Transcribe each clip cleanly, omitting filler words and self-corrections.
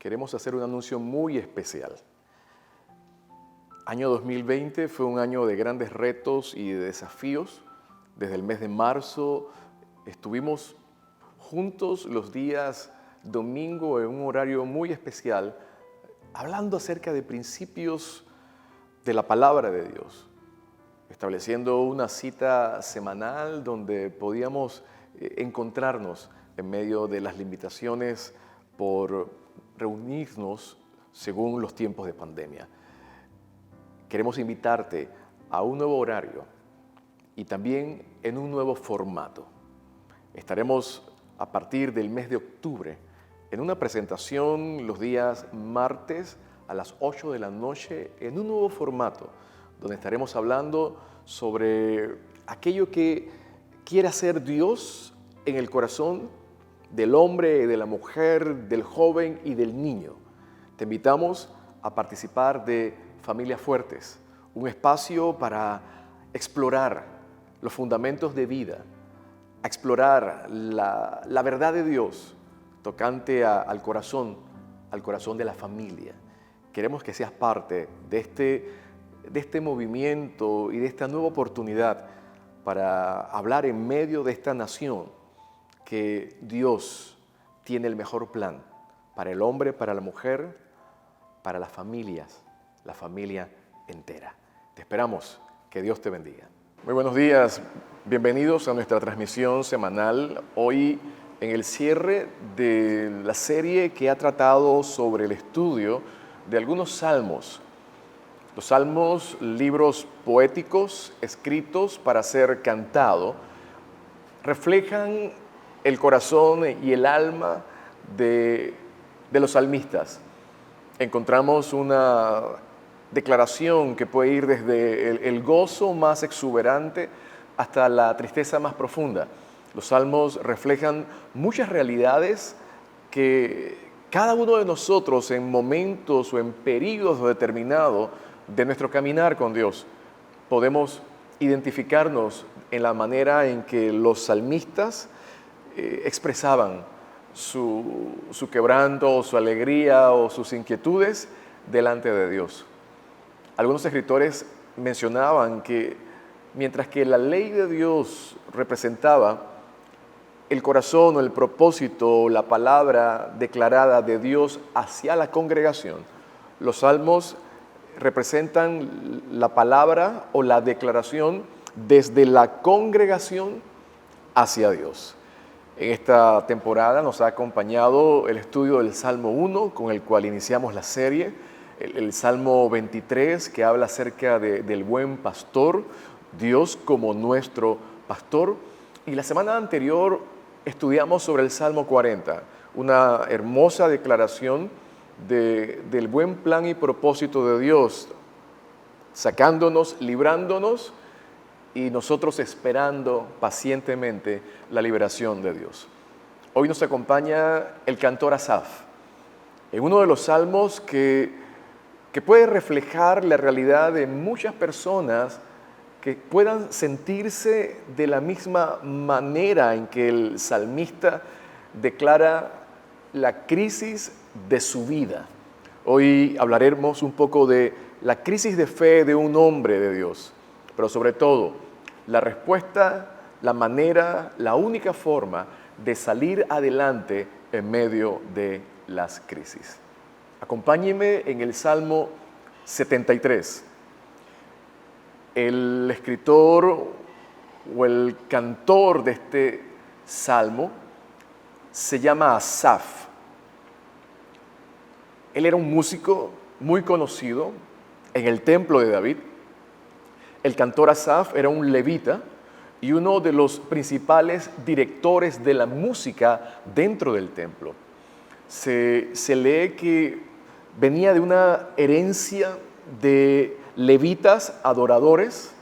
queremos hacer un anuncio muy especial. Año 2020 fue un año de grandes retos y de desafíos. Desde el mes de marzo estuvimos juntos los días domingo en un horario muy especial, hablando acerca de principios de la palabra de Dios, estableciendo una cita semanal donde podíamos encontrarnos en medio de las limitaciones por reunirnos según los tiempos de pandemia. Queremos invitarte a un nuevo horario y también en un nuevo formato. Estaremos a partir del mes de octubre en una presentación los días martes a las 8 de la noche en un nuevo formato, donde estaremos hablando sobre aquello que quiere hacer Dios en el corazón del hombre, de la mujer, del joven y del niño. Te invitamos a participar de Familias Fuertes, un espacio para explorar los fundamentos de vida, a explorar la verdad de Dios tocante al corazón de la familia. Queremos que seas parte de este movimiento y de esta nueva oportunidad para hablar en medio de esta nación que Dios tiene el mejor plan para el hombre, para la mujer, para las familias, la familia entera. Te esperamos. Que Dios te bendiga. Muy buenos días. Bienvenidos a nuestra transmisión semanal. Hoy en el cierre de la serie que ha tratado sobre el estudio de algunos salmos. Los salmos, libros poéticos escritos para ser cantado, reflejan el corazón y el alma de los salmistas. Encontramos una declaración que puede ir desde el gozo más exuberante hasta la tristeza más profunda. Los salmos reflejan muchas realidades que cada uno de nosotros en momentos o en periodos determinados de nuestro caminar con Dios podemos identificarnos en la manera en que los salmistas expresaban su quebranto, su alegría o sus inquietudes delante de Dios. Algunos escritores mencionaban que mientras que la ley de Dios representaba el corazón o el propósito, la palabra declarada de Dios hacia la congregación, los salmos representan la palabra o la declaración desde la congregación hacia Dios. En esta temporada nos ha acompañado el estudio del Salmo 1, con el cual iniciamos la serie, el Salmo 23, que habla acerca del buen pastor, Dios como nuestro pastor, y la semana anterior estudiamos sobre el Salmo 40, una hermosa declaración del buen plan y propósito de Dios, sacándonos, librándonos, y nosotros esperando pacientemente la liberación de Dios. Hoy nos acompaña el cantor Asaf, en uno de los salmos que puede reflejar la realidad de muchas personas que puedan sentirse de la misma manera en que el salmista declara la crisis de su vida. Hoy hablaremos un poco de la crisis de fe de un hombre de Dios, pero sobre todo la respuesta, la manera, la única forma de salir adelante en medio de las crisis. Acompáñenme en el Salmo 73. El escritor o el cantor de este salmo se llama Asaf. Él era un músico muy conocido en el templo de David. El cantor Asaf era un levita y uno de los principales directores de la música dentro del templo. Se lee que venía de una herencia de levitas adoradores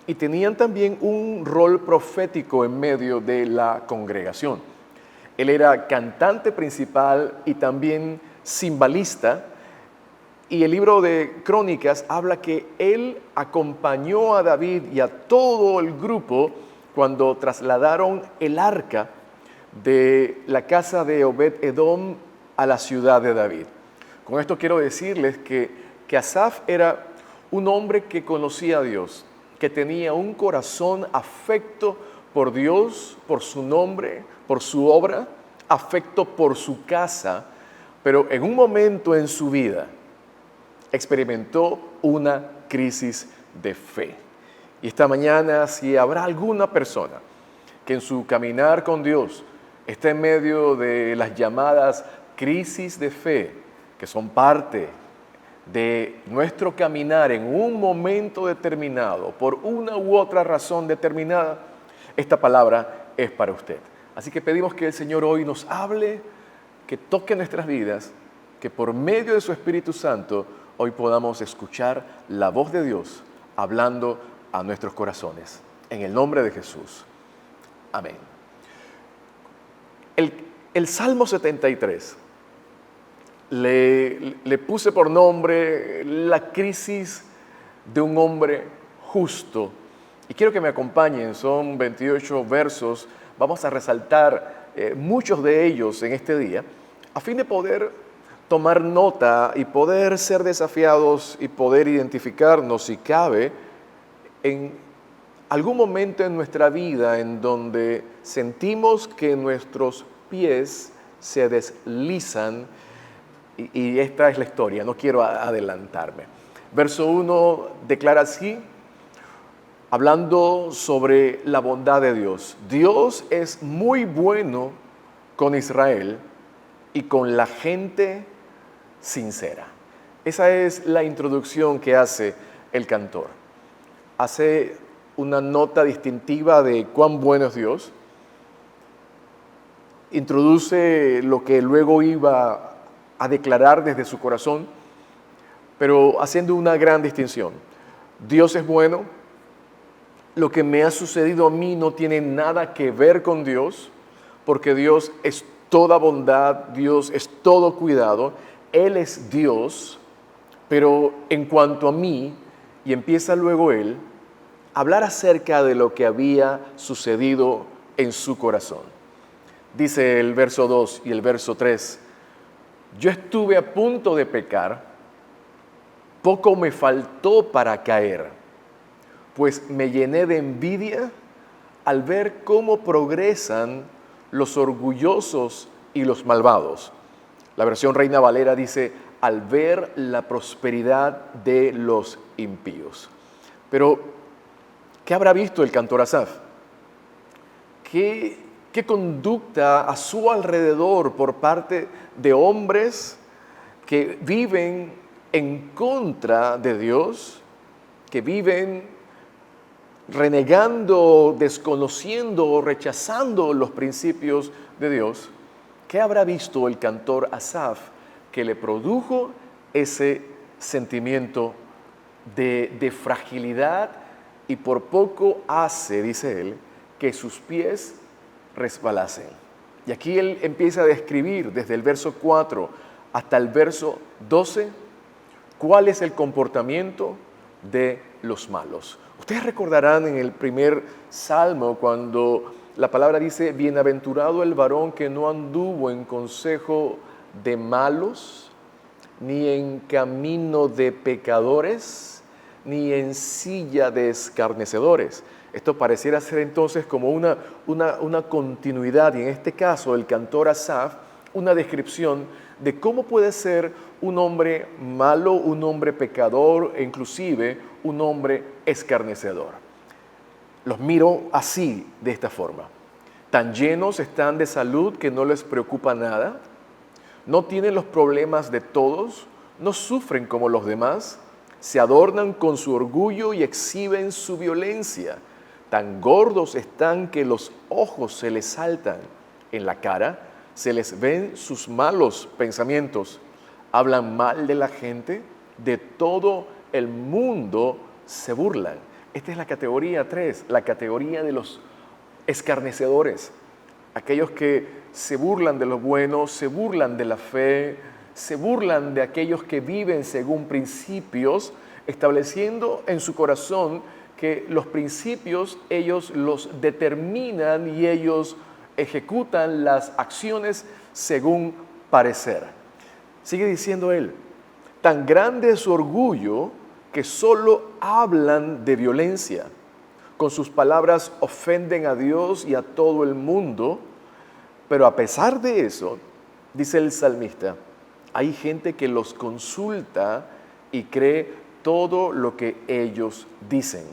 y tenían también un rol profético en medio de la congregación. Él era cantante principal y también cimbalista, y el libro de Crónicas habla que él acompañó a David y a todo el grupo cuando trasladaron el arca de la casa de Obed-Edom a la ciudad de David. Con esto quiero decirles que Asaf era un hombre que conocía a Dios, que tenía un corazón afecto por Dios, por su nombre, por su obra, afecto por su casa, pero en un momento en su vida experimentó una crisis de fe. Y esta mañana, si habrá alguna persona que en su caminar con Dios está en medio de las llamadas crisis de fe, que son parte de nuestro caminar en un momento determinado, por una u otra razón determinada, esta palabra es para usted. Así que pedimos que el Señor hoy nos hable, que toque nuestras vidas, que por medio de su Espíritu Santo hoy podamos escuchar la voz de Dios hablando a nuestros corazones. En el nombre de Jesús. Amén. El Salmo 73 le puse por nombre la crisis de un hombre justo. Y quiero que me acompañen, son 28 versos, vamos a resaltar muchos de ellos en este día, a fin de poder tomar nota y poder ser desafiados y poder identificarnos, si cabe, en algún momento en nuestra vida en donde sentimos que nuestros pies se deslizan y esta es la historia, no quiero adelantarme. Verso 1 declara así, hablando sobre la bondad de Dios. Dios es muy bueno con Israel y con la gente sincera. Esa es la introducción que hace el cantor. Hace una nota distintiva de cuán bueno es Dios. Introduce lo que luego iba a declarar desde su corazón, pero haciendo una gran distinción. Dios es bueno. Lo que me ha sucedido a mí no tiene nada que ver con Dios, porque Dios es toda bondad, Dios es todo cuidado, Él es Dios, pero en cuanto a mí, y empieza luego Él, a hablar acerca de lo que había sucedido en su corazón. Dice el verso 2 y el verso 3, yo estuve a punto de pecar, poco me faltó para caer, pues me llené de envidia al ver cómo progresan los orgullosos y los malvados. La versión Reina Valera dice, al ver la prosperidad de los impíos. Pero, ¿qué habrá visto el cantor Asaf? ¿Qué conducta a su alrededor por parte de hombres que viven en contra de Dios, que viven renegando, desconociendo o rechazando los principios de Dios? ¿Qué habrá visto el cantor Asaf que le produjo ese sentimiento de fragilidad y por poco hace, dice él, que sus pies resbalasen? Y aquí él empieza a describir desde el verso 4 hasta el verso 12 cuál es el comportamiento de los malos. Ustedes recordarán en el primer salmo cuando la palabra dice, bienaventurado el varón que no anduvo en consejo de malos, ni en camino de pecadores, ni en silla de escarnecedores. Esto pareciera ser entonces como una continuidad, y en este caso el cantor Asaf, una descripción de cómo puede ser un hombre malo, un hombre pecador e inclusive un hombre escarnecedor. Los miro así, de esta forma. Tan llenos están de salud que no les preocupa nada, no tienen los problemas de todos, no sufren como los demás, se adornan con su orgullo y exhiben su violencia. Tan gordos están que los ojos se les saltan en la cara, se les ven sus malos pensamientos, hablan mal de la gente, de todo el mundo se burlan. Esta es la categoría 3, la categoría de los escarnecedores, aquellos que se burlan de lo bueno, se burlan de la fe, se burlan de aquellos que viven según principios, estableciendo en su corazón que los principios ellos los determinan y ellos ejecutan las acciones según parecer. Sigue diciendo él, tan grande es su orgullo que solo hablan de violencia. Con sus palabras ofenden a Dios y a todo el mundo, pero a pesar de eso, dice el salmista, hay gente que los consulta y cree todo lo que ellos dicen.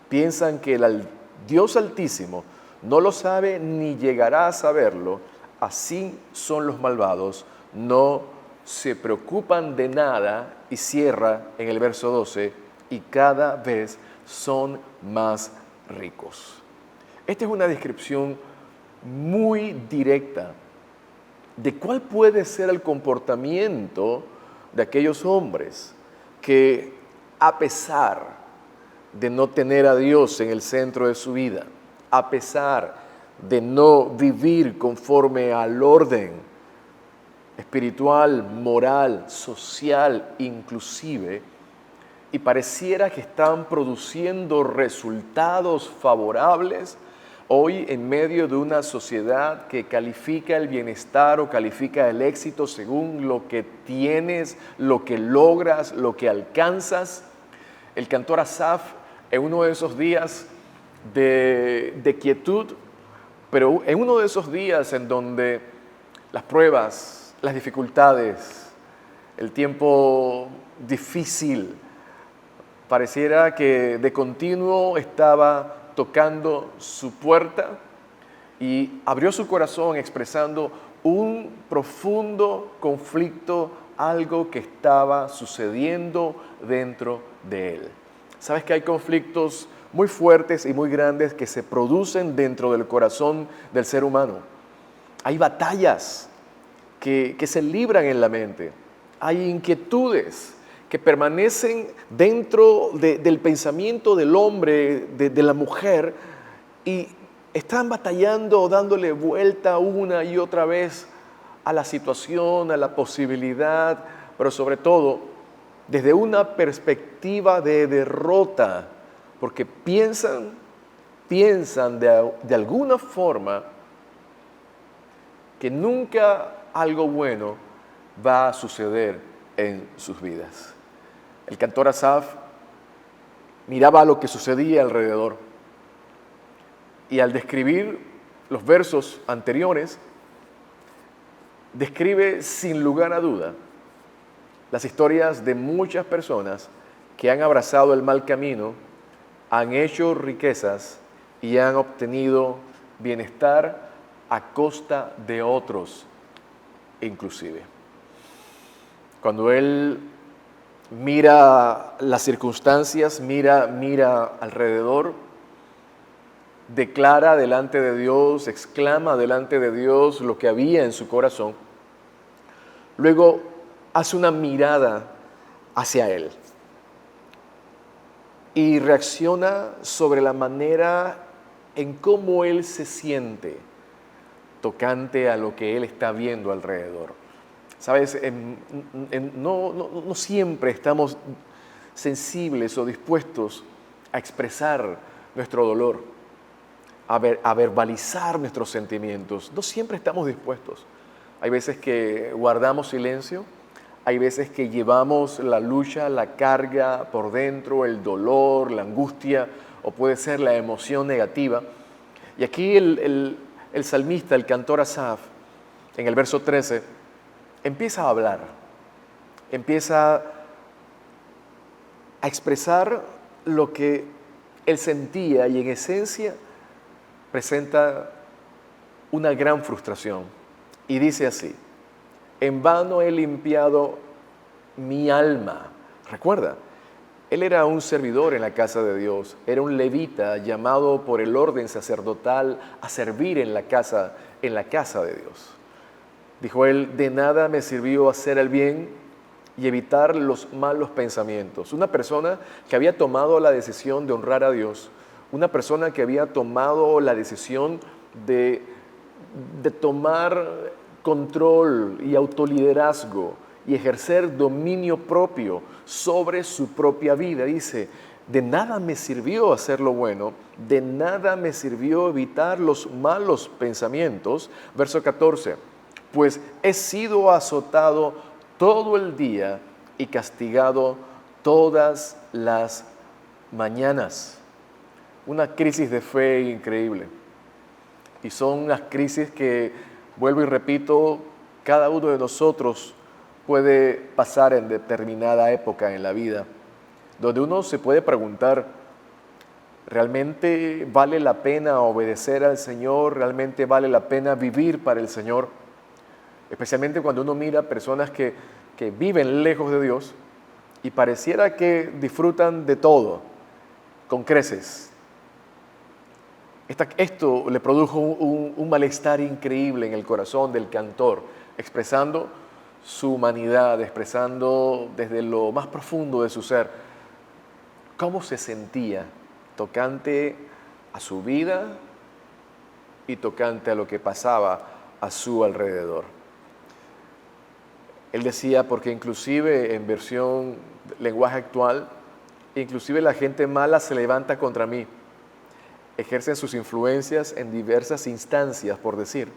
Piensan que el Dios Altísimo no lo sabe ni llegará a saberlo. Así son los malvados, no se preocupan de nada, y cierra en el verso 12, y cada vez son más ricos. Esta es una descripción muy directa de cuál puede ser el comportamiento de aquellos hombres que, a pesar de no tener a Dios en el centro de su vida, a pesar de no vivir conforme al orden espiritual, moral, social, inclusive, y pareciera que están produciendo resultados favorables hoy en medio de una sociedad que califica el bienestar o califica el éxito según lo que tienes, lo que logras, lo que alcanzas. El cantor Asaf, en uno de esos días de quietud, pero en uno de esos días en donde las pruebas, las dificultades, el tiempo difícil, pareciera que de continuo estaba tocando su puerta, y abrió su corazón expresando un profundo conflicto, algo que estaba sucediendo dentro de él. Sabes que hay conflictos muy fuertes y muy grandes que se producen dentro del corazón del ser humano. Hay batallas que se libran en la mente. Hay inquietudes que permanecen dentro del pensamiento del hombre, de la mujer, y están batallando, dándole vuelta una y otra vez a la situación, a la posibilidad, pero sobre todo desde una perspectiva de derrota, porque piensan de alguna forma que nunca algo bueno va a suceder en sus vidas. El cantor Asaf miraba lo que sucedía alrededor, y al describir los versos anteriores, describe sin lugar a duda las historias de muchas personas que han abrazado el mal camino, han hecho riquezas y han obtenido bienestar a costa de otros inclusive. Cuando él mira las circunstancias, mira alrededor, declara delante de Dios, exclama delante de Dios lo que había en su corazón. Luego hace una mirada hacia Él y reacciona sobre la manera en cómo Él se siente tocante a lo que Él está viendo alrededor. Sabes, no siempre estamos sensibles o dispuestos a expresar nuestro dolor, a verbalizar nuestros sentimientos. No siempre estamos dispuestos. Hay veces que guardamos silencio, hay veces que llevamos la lucha, la carga por dentro, el dolor, la angustia, o puede ser la emoción negativa. Y aquí el salmista, el cantor Asaf, en el verso 13, empieza a hablar, empieza a expresar lo que él sentía, y en esencia presenta una gran frustración. Y dice así: en vano he limpiado mi alma. Recuerda, él era un servidor en la casa de Dios, era un levita llamado por el orden sacerdotal a servir en la casa de Dios. Dijo él: de nada me sirvió hacer el bien y evitar los malos pensamientos. Una persona que había tomado la decisión de honrar a Dios, una persona que había tomado la decisión de tomar control y autoliderazgo y ejercer dominio propio sobre su propia vida. Dice: de nada me sirvió hacer lo bueno, de nada me sirvió evitar los malos pensamientos. Verso 14: pues he sido azotado todo el día y castigado todas las mañanas. Una crisis de fe increíble. Y son unas crisis que, vuelvo y repito, cada uno de nosotros puede pasar en determinada época en la vida, donde uno se puede preguntar, ¿realmente vale la pena obedecer al Señor? ¿Realmente vale la pena vivir para el Señor? Especialmente cuando uno mira personas que viven lejos de Dios y pareciera que disfrutan de todo, con creces. Esto le produjo un malestar increíble en el corazón del cantor, expresando su humanidad, expresando desde lo más profundo de su ser cómo se sentía tocante a su vida y tocante a lo que pasaba a su alrededor. Él decía, porque inclusive en versión lenguaje actual, inclusive la gente mala se levanta contra mí, ejercen sus influencias en diversas instancias, por decir,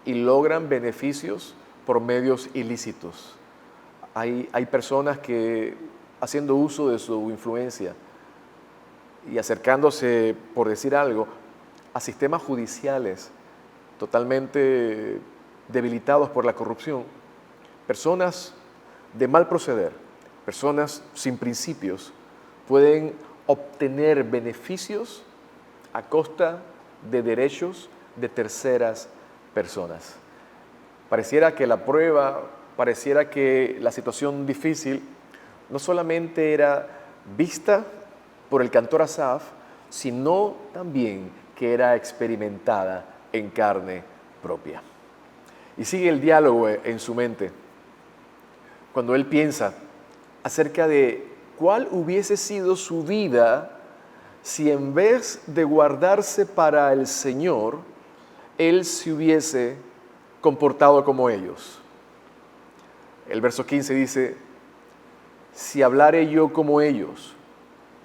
y logran beneficios por medios ilícitos. Hay personas que, haciendo uso de su influencia y acercándose, por decir algo, a sistemas judiciales totalmente debilitados por la corrupción, personas de mal proceder, personas sin principios, pueden obtener beneficios a costa de derechos de terceras personas. Pareciera que la prueba, pareciera que la situación difícil no solamente era vista por el cantor Asaf, sino también que era experimentada en carne propia. Y sigue el diálogo en su mente, cuando él piensa acerca de cuál hubiese sido su vida si en vez de guardarse para el Señor, él se hubiese comportado como ellos. El verso 15 dice, si hablare yo como ellos,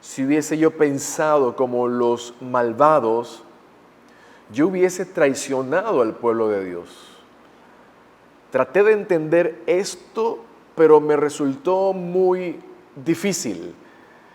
si hubiese yo pensado como los malvados, yo hubiese traicionado al pueblo de Dios. Traté de entender esto, pero me resultó muy difícil.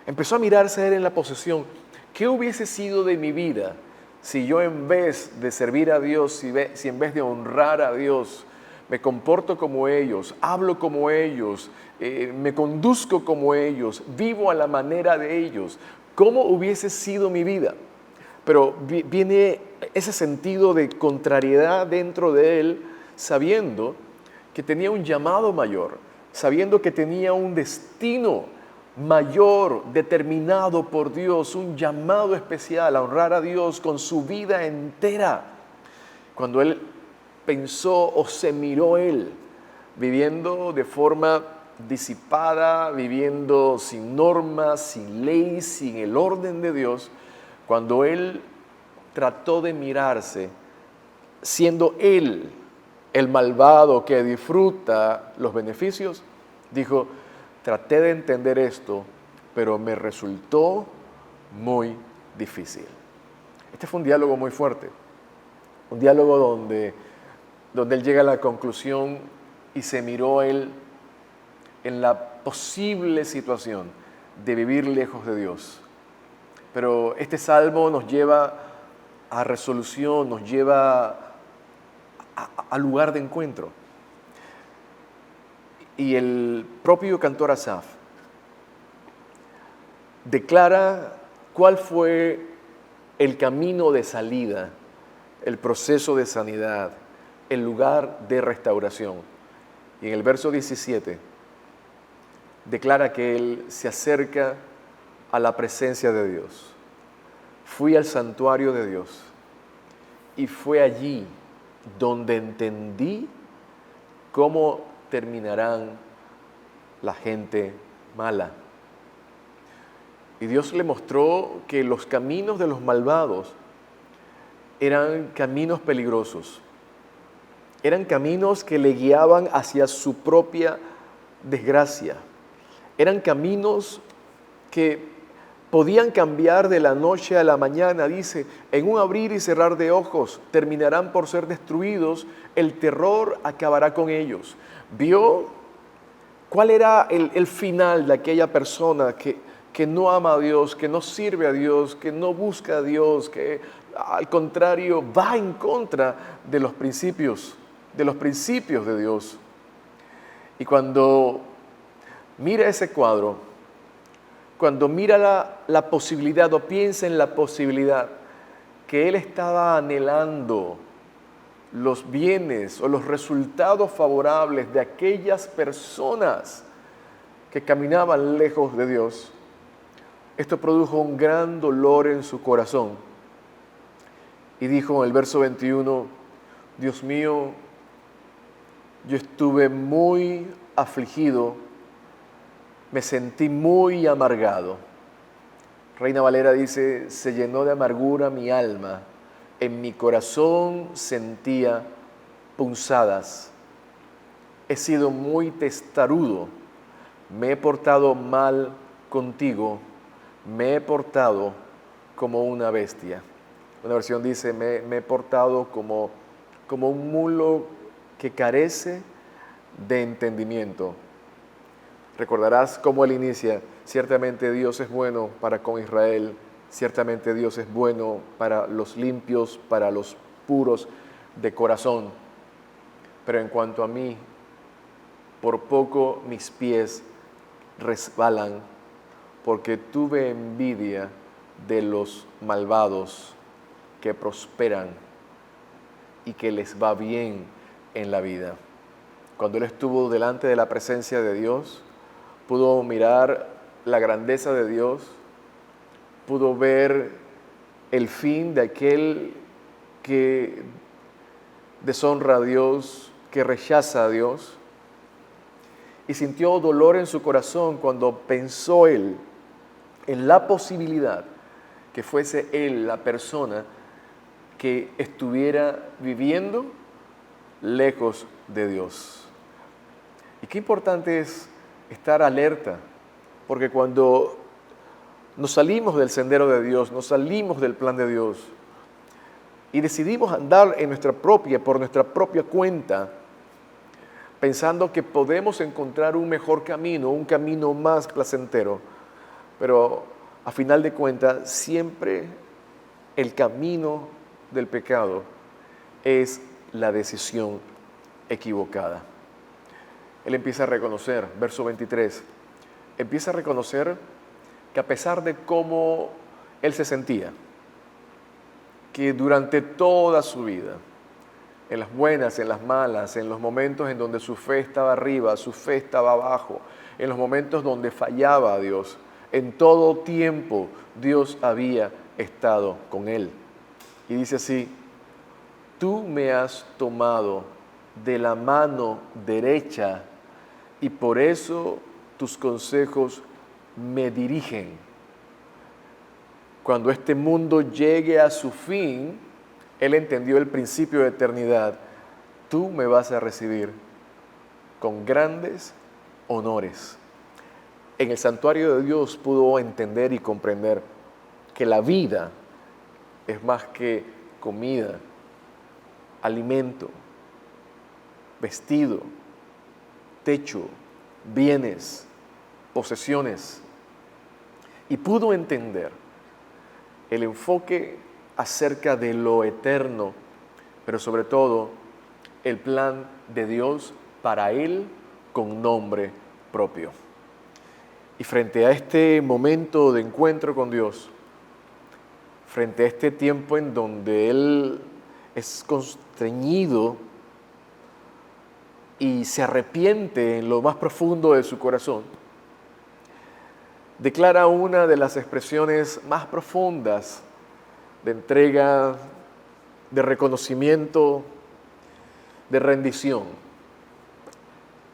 Empezó a mirarse a él en la posesión. ¿Qué hubiese sido de mi vida si yo en vez de servir a Dios, si en vez de honrar a Dios, me comporto como ellos, hablo como ellos, me conduzco como ellos, vivo a la manera de ellos? ¿Cómo hubiese sido mi vida? Pero viene ese sentido de contrariedad dentro de él, sabiendo que tenía un llamado mayor, sabiendo que tenía un destino mayor, determinado por Dios, un llamado especial a honrar a Dios con su vida entera. Cuando él pensó o se miró él, viviendo de forma disipada, viviendo sin normas, sin ley, sin el orden de Dios, cuando él trató de mirarse, siendo él el malvado que disfruta los beneficios, dijo, traté de entender esto, pero me resultó muy difícil. Este fue un diálogo muy fuerte, un diálogo donde él llega a la conclusión y se miró él en la posible situación de vivir lejos de Dios. Pero este salmo nos lleva a resolución, nos lleva al lugar de encuentro. Y el propio cantor Asaf declara cuál fue el camino de salida, el proceso de sanidad, el lugar de restauración. Y en el verso 17 declara que él se acerca a la presencia de Dios. Fui al santuario de Dios y fue allí donde entendí cómo terminarán la gente mala. Y Dios le mostró que los caminos de los malvados eran caminos peligrosos. Eran caminos que le guiaban hacia su propia desgracia. Eran caminos que podían cambiar de la noche a la mañana, dice, en un abrir y cerrar de ojos, terminarán por ser destruidos, el terror acabará con ellos. Vio ¿Cuál era el final de aquella persona que no ama a Dios, que no sirve a Dios, que no busca a Dios, que al contrario va en contra de los principios de Dios? Y cuando mira ese cuadro, cuando mira la posibilidad o piensa en la posibilidad que él estaba anhelando los bienes o los resultados favorables de aquellas personas que caminaban lejos de Dios, esto produjo un gran dolor en su corazón. Y dijo en el verso 21, Dios mío, yo estuve muy afligido, me sentí muy amargado. Reina Valera dice, se llenó de amargura mi alma, en mi corazón sentía punzadas. He sido muy testarudo, me he portado mal contigo, me he portado como una bestia. Una versión dice, me he portado como un mulo que carece de entendimiento. Recordarás cómo él inicia, ciertamente Dios es bueno para con Israel, ciertamente Dios es bueno para los limpios, para los puros de corazón. Pero en cuanto a mí, por poco mis pies resbalan, porque tuve envidia de los malvados que prosperan y que les va bien en la vida. Cuando él estuvo delante de la presencia de Dios, pudo mirar la grandeza de Dios, pudo ver el fin de aquel que deshonra a Dios, que rechaza a Dios, y sintió dolor en su corazón cuando pensó él en la posibilidad que fuese él la persona que estuviera viviendo lejos de Dios. Y qué importante es estar alerta, porque cuando nos salimos del sendero de Dios, nos salimos del plan de Dios y decidimos andar por nuestra propia cuenta, pensando que podemos encontrar un mejor camino, un camino más placentero, pero a final de cuentas siempre el camino del pecado es la decisión equivocada. Él empieza a reconocer, verso 23, empieza a reconocer que a pesar de cómo él se sentía, que durante toda su vida, en las buenas, en las malas, en los momentos en donde su fe estaba arriba, su fe estaba abajo, en los momentos donde fallaba a Dios, en todo tiempo Dios había estado con él. Y dice así, tú me has tomado de la mano derecha y por eso tus consejos me dirigen. Cuando este mundo llegue a su fin, él entendió el principio de eternidad. Tú me vas a recibir con grandes honores. En el santuario de Dios pudo entender y comprender que la vida es más que comida, alimento, vestido, techo, bienes, posesiones. Y pudo entender el enfoque acerca de lo eterno, pero sobre todo el plan de Dios para él con nombre propio. Y frente a este momento de encuentro con Dios, frente a este tiempo en donde él es constreñido y se arrepiente en lo más profundo de su corazón, declara una de las expresiones más profundas de entrega, de reconocimiento, de rendición,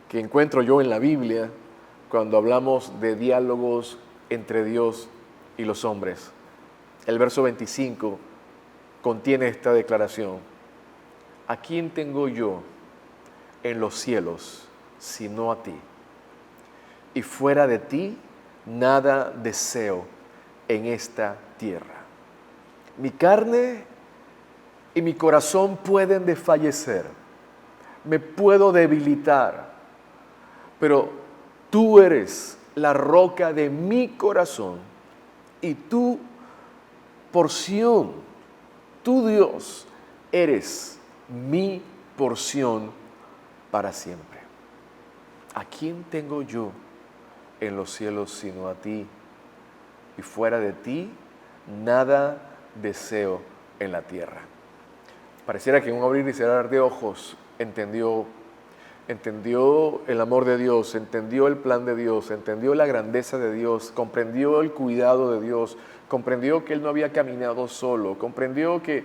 que encuentro yo en la Biblia cuando hablamos de diálogos entre Dios y los hombres. El verso 25 contiene esta declaración. ¿A quién tengo yo en los cielos sino a ti? Y fuera de ti nada deseo en esta tierra. Mi carne y mi corazón pueden desfallecer, me puedo debilitar, pero tú eres la roca de mi corazón y tu porción, tu Dios, eres mi porción para siempre. ¿A quién tengo yo en los cielos sino a ti? Y fuera de ti, nada deseo en la tierra. Pareciera que en un abrir y cerrar de ojos entendió el amor de Dios, entendió el plan de Dios, entendió la grandeza de Dios, comprendió el cuidado de Dios, comprendió que él no había caminado solo, comprendió que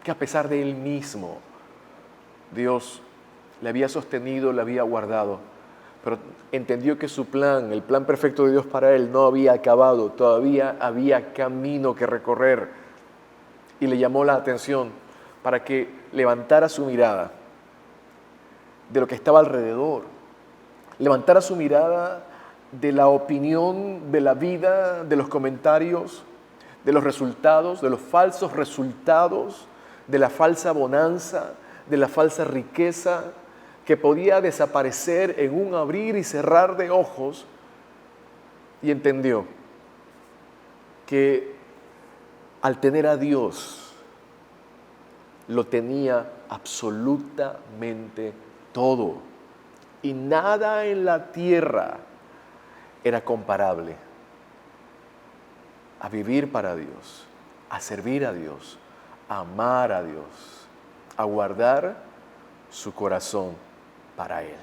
a pesar de él mismo, Dios le había sostenido, le había guardado, pero entendió que su plan, el plan perfecto de Dios para él, no había acabado, todavía había camino que recorrer, y le llamó la atención para que levantara su mirada de lo que estaba alrededor, levantara su mirada de la opinión, de la vida, de los comentarios, de los resultados, de los falsos resultados, de la falsa bonanza, de la falsa riqueza que podía desaparecer en un abrir y cerrar de ojos, y entendió que al tener a Dios lo tenía absolutamente todo, y nada en la tierra era comparable a vivir para Dios, a servir a Dios, a amar a Dios, a guardar su corazón para Él.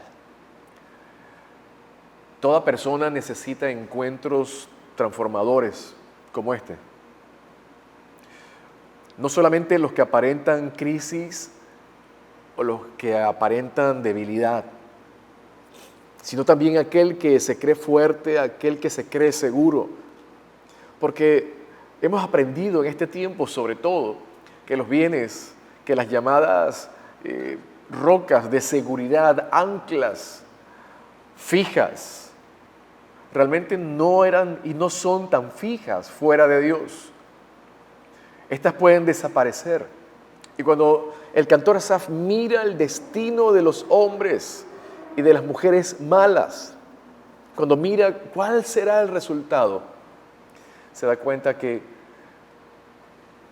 Toda persona necesita encuentros transformadores como este. No solamente los que aparentan crisis o los que aparentan debilidad, sino también aquel que se cree fuerte, aquel que se cree seguro. Porque hemos aprendido en este tiempo, sobre todo, que los bienes, que las llamadas rocas de seguridad, anclas fijas, realmente no eran y no son tan fijas fuera de Dios. Estas pueden desaparecer. Y cuando el cantor Asaf mira el destino de los hombres y de las mujeres malas, cuando mira cuál será el resultado, se da cuenta que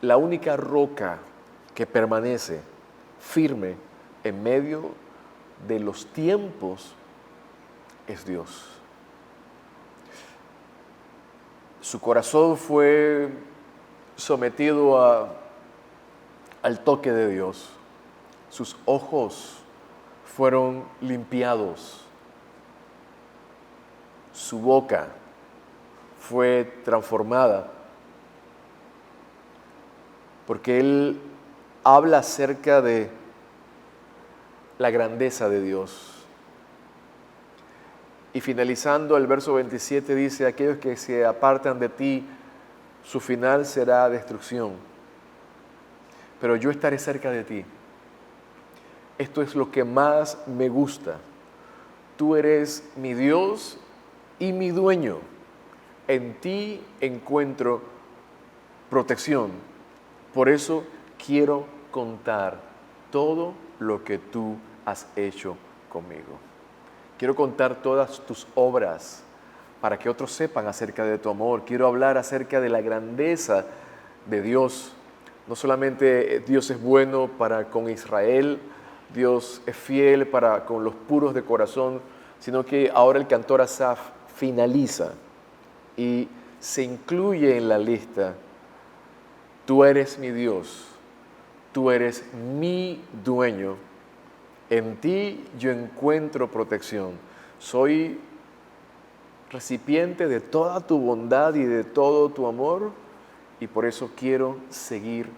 la única roca que permanece firme en medio de los tiempos es Dios. Su corazón fue sometido al toque de Dios. Sus ojos fueron limpiados. Su boca fue transformada, porque Él habla acerca de la grandeza de Dios. Y finalizando el verso 27 dice: aquellos que se apartan de ti, su final será destrucción, pero yo estaré cerca de ti. Esto es lo que más me gusta. Tú eres mi Dios y mi dueño. En ti encuentro protección. Por eso quiero contar todo lo que tú has hecho conmigo. Quiero contar todas tus obras para que otros sepan acerca de tu amor. Quiero hablar acerca de la grandeza de Dios. No solamente Dios es bueno para con Israel, Dios es fiel para con los puros de corazón, sino que ahora el cantor Asaf finaliza y se incluye en la lista: tú eres mi Dios, tú eres mi dueño, en ti yo encuentro protección, soy recipiente de toda tu bondad y de todo tu amor, y por eso quiero seguir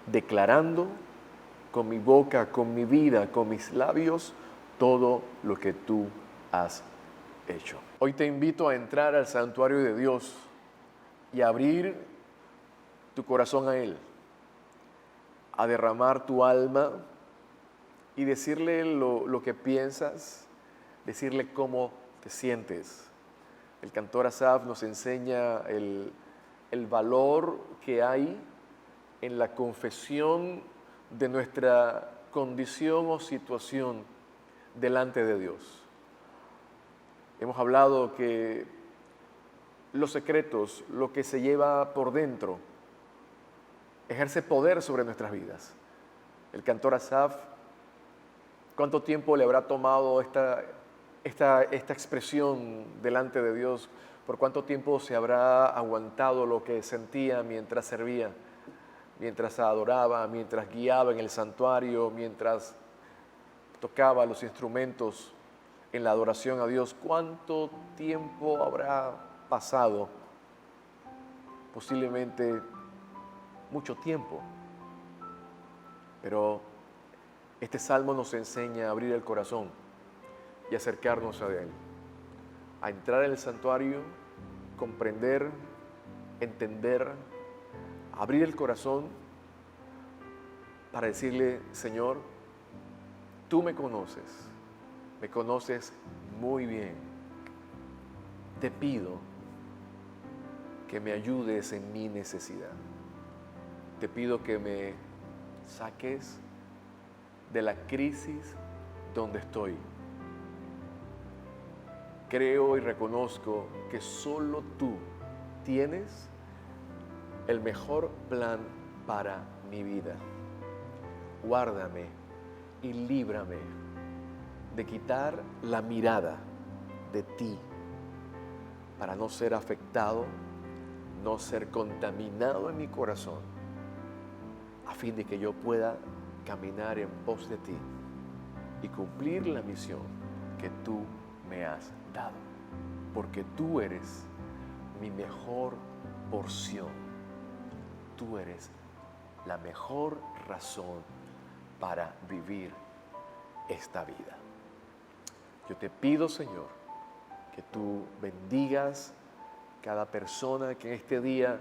declarando con mi boca, con mi vida, con mis labios, todo lo que tú has hecho. Hoy te invito a entrar al santuario de Dios y a abrir tu corazón a Él, a derramar tu alma y decirle lo que piensas, decirle cómo te sientes. El cantor Asaf nos enseña el valor que hay en la confesión de nuestra condición o situación delante de Dios. Hemos hablado que los secretos, lo que se lleva por dentro, ejerce poder sobre nuestras vidas. El cantor Asaf, ¿cuánto tiempo le habrá tomado esta expresión delante de Dios? ¿Por cuánto tiempo se habrá aguantado lo que sentía mientras servía, mientras adoraba, mientras guiaba en el santuario, mientras tocaba los instrumentos en la adoración a Dios? ¿Cuánto tiempo habrá pasado? Posiblemente mucho tiempo. Pero este salmo nos enseña a abrir el corazón y acercarnos a Él, a entrar en el santuario, comprender, entender, abrir el corazón para decirle: Señor, tú me conoces muy bien. Te pido que me ayudes en mi necesidad. Te pido que me saques de la crisis donde estoy. Creo y reconozco que solo tú tienes el mejor plan para mi vida. Guárdame y líbrame de quitar la mirada de ti para no ser afectado, no ser contaminado en mi corazón, a fin de que yo pueda caminar en pos de ti y cumplir la misión que tú me has dado, porque tú eres mi mejor porción. Tú eres la mejor razón para vivir esta vida. Yo te pido, Señor, que tú bendigas cada persona que en este día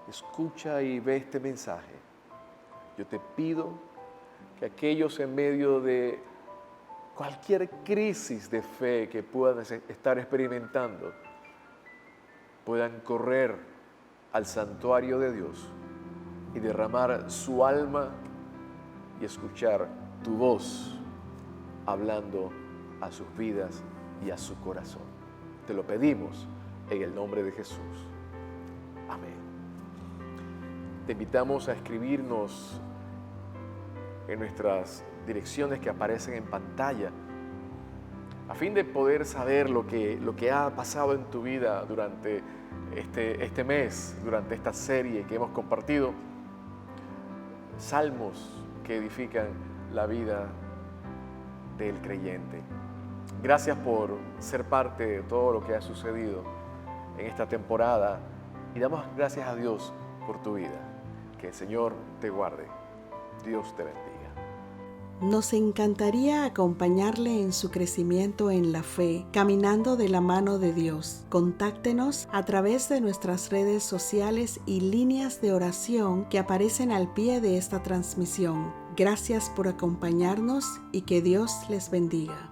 escucha y ve este mensaje. Yo te pido que aquellos en medio de cualquier crisis de fe que puedan estar experimentando puedan correr al santuario de Dios y derramar su alma y escuchar tu voz hablando a sus vidas y a su corazón. Te lo pedimos en el nombre de Jesús. Amén. Te invitamos a escribirnos en nuestras direcciones que aparecen en pantalla, a fin de poder saber lo que ha pasado en tu vida durante este mes, durante esta serie que hemos compartido, salmos que edifican la vida del creyente. Gracias por ser parte de todo lo que ha sucedido en esta temporada y damos gracias a Dios por tu vida. Que el Señor te guarde. Dios te bendiga. Nos encantaría acompañarle en su crecimiento en la fe, caminando de la mano de Dios. Contáctenos a través de nuestras redes sociales y líneas de oración que aparecen al pie de esta transmisión. Gracias por acompañarnos y que Dios les bendiga.